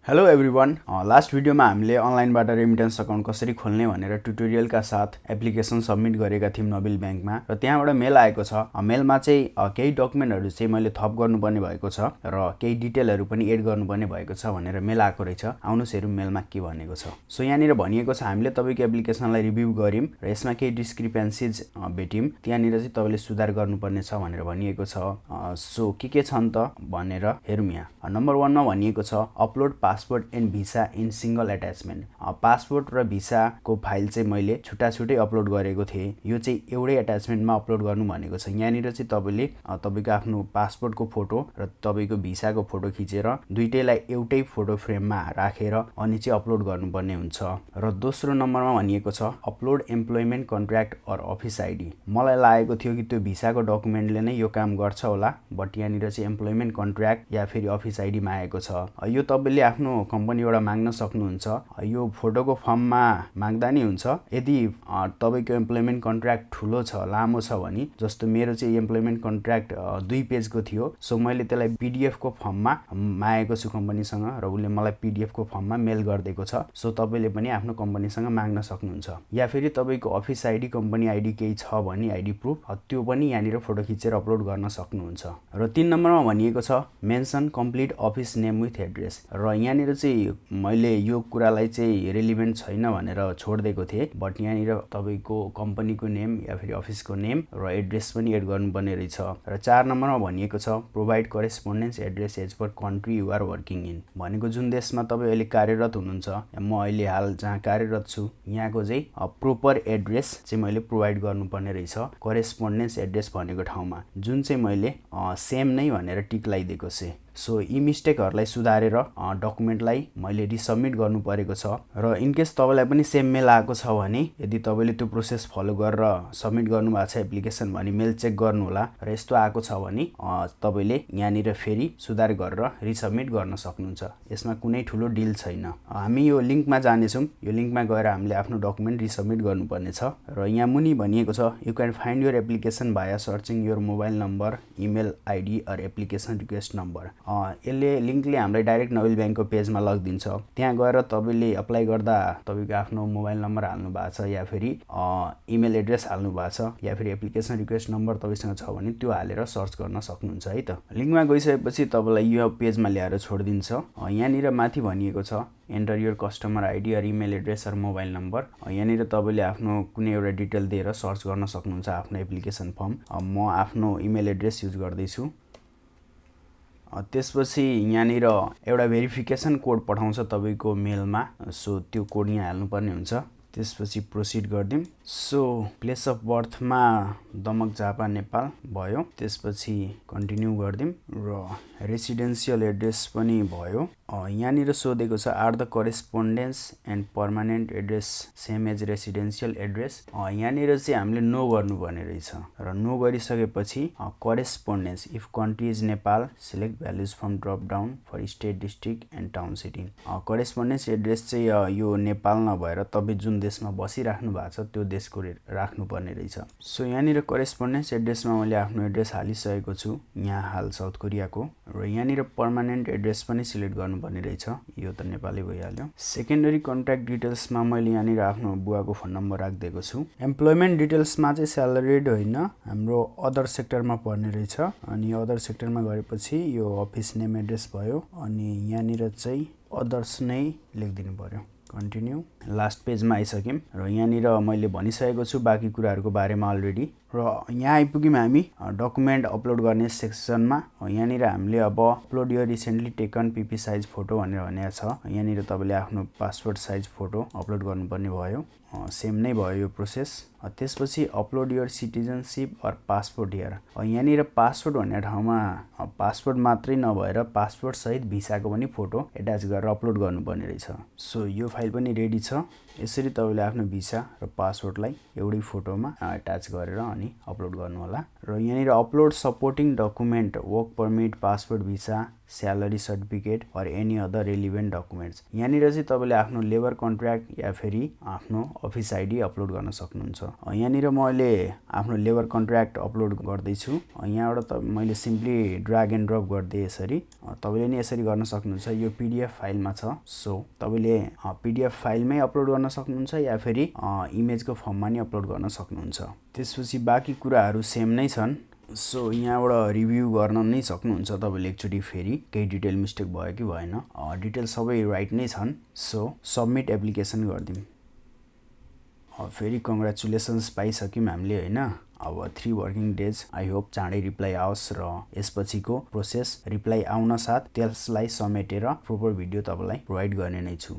Hello everyone last भिडियोमा हामीले अनलाइनबाट रेमिटेन्स अकाउन्ट कसरी खोल्ने भनेर ट्युटोरियलका साथ एप्लिकेसन सबमिट गरेका थियौं नबिल बैंकमा र त्यहाँबाट मेल आएको छ। मेलमा चाहिँ केही डकुमेन्टहरु चाहिँ मैले थप गर्नुपर्ने भएको छ र केही डिटेलहरु पनि एड गर्नुपर्ने भएको छ भनेर मेल आएको रहेछ। आउनुस् हेरौँ मेलमा के भनेको छ। सो यहाँनिर भनिएको छ हामीले तपाईको एप्लिकेसनलाई रिभ्यु गर्यौं र यसमा केही डिस्क्रिपेन्सीज भेट्यौं। त्यहाँनिर चाहिँ तपाईले सुधार गर्नुपर्ने छ भनेर भनिएको छ। सो के छन् त भनेर हेरौँ। यहाँ नम्बर 1 मा भनिएको छ upload passport and visa in single attachment. Passport र भिसा को फाइल चाहिँ मैले छुट्टा-छुट्टै अपलोड गरेको थिएँ। यो चाहिँ एउटै अट्याचमेन्टमा अपलोड गर्नु भनेको छ। यहाँनिर चाहिँ तपाईले तपाईको आफ्नो पासपोर्टको फोटो र तपाईको भिसाको फोटो खिचेर दुईटैलाई एउटै फोटो फ्रेममा राखेर अनि चाहिँ अपलोड गर्नुपर्ने हुन्छ। र दोस्रो नम्बरमा भनिएको छ upload employment contract or office ID. मलाई लागेको थियो कि त्यो भिसाको डकुमेन्टले नै यो काम गर्छ होला, बट यहाँनिर चाहिँ एम्प्लोइमेन्ट कन्ट्र्याक्ट या फेरि अफिस आइडी मागेको छ। यो तपाईले आफ्नो कम्पनीबाट माग्न सक्नुहुन्छ। यो फोटोको फर्ममा माग्दा नि हुन्छ। यदि तपाईको एम्प्लोइमेन्ट कन्ट्र्याक्ट ठुलो छ, लामो छ भने, जस्तो मेरो चाहिँ एम्प्लोइमेन्ट कन्ट्र्याक्ट 2 पेजको थियो, सो मैले त्यसलाई पीडीएफ को फर्ममा मागेको छु कम्पनीसँग र उले मलाई पीडीएफ को फर्ममा मेल गरिदिएको छ। सो तपाईले पनि आफ्नो कम्पनीसँग माग्न सक्नुहुन्छ। या फेरि तपाईको अफिस आइडी कम्पनी आइडी केही छ भने आइडी प्रुफ त्यो पनि यहाँनिर फोटो खिचेर अपलोड गर्न सक्नुहुन्छ। र 3 नम्बरमा भनिएको छ mention complete office name with address. र यहाँनिर चाहिँ मैले यो कुरालाई चाहिँ रेलिभेन्ट छैन भनेर छोड्दिएको थिएँ, बट यहाँनिर तपाईको कम्पनीको नेम या फेरि अफिसको नेम र एड्रेस पनि एड गर्नुपर्ने रहेछ। र 4 नम्बरमा भनिएको छ provide correspondence address as per country you are working in. भनेको जुन देशमा तपाईँ अहिले कार्यरत हुनुहुन्छ, म अहिले हाल जहाँ कार्यरत छु यहाँको चाहिँ प्रोपर एड्रेस चाहिँ मैले प्रोभाइड गर्नुपर्ने रहेछ करेस्पोन्डेन्स एड्रेस भनेको ठाउँमा, जुन चाहिँ मैले सेम नै भनेर टिक लगाइदिएको छु। सो यी मिस्टेकहरुलाई सुधारेर डकुमेन्टलाई मैले रिसबमिट गर्नु परेको छ। र इनकेस तपाईलाई पनि सेम मेल आएको छ भने, यदि तपाईले त्यो प्रोसेस फलो गरेर सबमिट गर्नु भएको छ एप्लिकेसन भने मेल चेक गर्नु होला। र यस्तो आएको छ भने तपाईले यहाँनिर फेरि सुधार गरेर रिसबमिट गर्न सक्नुहुन्छ। यसमा कुनै ठुलो डिल छैन। हामी यो लिंकमा जानेछौं। यो लिंकमा गएर हामीले आफ्नो डकुमेन्ट रिसबमिट गर्नुपर्ने छ। र यहाँ मुनि भनिएको छ you can find your application via searching your mobile number, email ID or application request number. यसले लिंकले हामीलाई डाइरेक्ट नबिल बैंकको पेजमा लगिदिन्छ। त्यहाँ गएर तपाईले अप्लाई गर्दा तपाईको आफ्नो मोबाइल नम्बर हाल्नु भएको छ या फेरि इमेल एड्रेस हाल्नु भएको छ या फेरि एप्लिकेसन रिक्वेस्ट नम्बर तपाईसँग छ भने त्यो हालेर सर्च गर्न सक्नुहुन्छ है त। लिंकमा गइसकेपछि तपाईलाई यो पेजमा ल्याएर छोड्दिन्छ। यहाँनिर माथि भनिएको छ enter your customer ID or email address or mobile number. यहाँनिर तपाईले आफ्नो कुनै एउटा डिटेल दिएर सर्च गर्न सक्नुहुन्छ आफ्नो एप्लिकेसन फर्म। म आफ्नो इमेल एड्रेस युज गर्दैछु। त्यसपछि यहाँनिर एउटा भेरिफिकेसन कोड पठाउँछ तपाईको मेलमा। सो त्यो कोड यहाँ हाल्नुपर्ने हुन्छ। त्यसपछि प्रोसिड गर्दिम। सो प्लेस अफ बर्थमा दमक झापा नेपाल भयो। त्यसपछि कन्टिन्यू गर्दिम र रेसिडेन्शियल एड्रेस पनि भयो। यहाँनिर सोधेको छ are the correspondence and permanent address same as residential address. यहाँनिर चाहिँ हामीले नो गर्नुपर्ने रहेछ। र नो गरिसकेपछि correspondence if country is Nepal select values from drop down for state district and town city. Correspondence address चाहिँ यो नेपाल नभएर तपाईँ जुन देशमा बसिराख्नु भएको छ त्यो देशको राख्नुपर्ने रहेछ। सो यहाँनिर करेस्पोन्डेन्स एड्रेसमा मैले आफ्नो एड्रेस हालिसकेको छु, यहाँ हाल साउथ कोरियाको। र यहाँनिर पर्मानेन्ट एड्रेस पनि सिलेक्ट गर्नुपर्ने रहेछ। यो त नेपालै भइहाल्यो। सेकेन्डरी कन्ट्याक्ट डिटेल्समा मैले यहाँनिर आफ्नो बुवाको फोन नम्बर राखिदिएको छु। एम्प्लोइमेन्ट डिटेल्समा चाहिँ स्यालरिड होइन, हाम्रो अदर सेक्टरमा पर्ने रहेछ। अनि अदर सेक्टरमा गएपछि यो अफिस नेम एड्रेस भयो। अनि यहाँनिर चाहिँ अदर्स नै लेखिदिनु पर्यो। कन्टिन्यू। लास्ट पेजमा आइसक्यौं र यहाँनिर मैले भनिसकेको छु बाँकी कुराहरुको बारेमा अलरेडी। र यहाँ आइपुग्यौं हामी डकुमेन्ट अपलोड गर्ने सेक्सनमा। यहाँनिर हामीले अब upload your recently taken PP size photo भनेर भनेको छ। यहाँनिर तपाईले आफ्नो पासपोर्ट साइज फोटो अपलोड गर्नुपर्ने भयो। सेम नै भयो यो प्रोसेस। त्यसपछि upload your citizenship or passport here. यहाँनिर पासपोर्ट भन्ने ठाउँमा पासपोर्ट मात्रै नभएर पासपोर्ट सहित भिसाको पनि फोटो एट्याच गरेर अपलोड गर्नुपर्ने रहेछ। सो यो फाइल पनि रेडी छ। यसरी तपाईले आफ्नो भिसा र पासपोर्टलाई एउटै फोटोमा एट्याच गरेर अनि अपलोड गर्नु होला। र यहाँनिर upload supporting document work permit passport visa salary certificate or any other relevant documents. यहाँनिर चाहिँ तपाईँले आफ्नो लेबर कन्ट्र्याक्ट या फेरि आफ्नो अफिस आइडी अपलोड गर्न सक्नुहुन्छ। यहाँनिर मैले आफ्नो लेबर कन्ट्र्याक्ट अपलोड गर्दैछु। यहाँबाट मैले सिम्पली ड्र्याग एन्ड ड्रप गरिदिएँ यसरी। तपाईँले नि यसरी गर्न सक्नुहुन्छ। यो PDF फाइलमा छ, सो तपाईँले PDF फाइलमै अपलोड गर्न सक्नुहुन्छ या फेरि इमेजको फर्ममा नि अपलोड गर्न सक्नुहुन्छ। त्यसपछि बाँकी कुराहरू सेम नै छन्। सो यहाँबाट रिभ्यू गर्न नै सक्नुहुन्छ तपाईँले एकचोटि फेरि केही डिटेल मिस्टेक भयो कि भएन। डिटेल सबै राइट नै छन्। सो सबमिट एप्लिकेसन गरिदिउँ। फेरि कङ्ग्रेचुलेसन्स पाइसक्यौँ हामीले होइन। अब 3 वर्किङ डेज, आई होप चाँडै रिप्लाई आओस् र यसपछिको प्रोसेस रिप्लाई आउन साथ त्यसलाई समेटेर प्रोपर भिडियो तपाईँलाई प्रोभाइड गर्ने नै छु।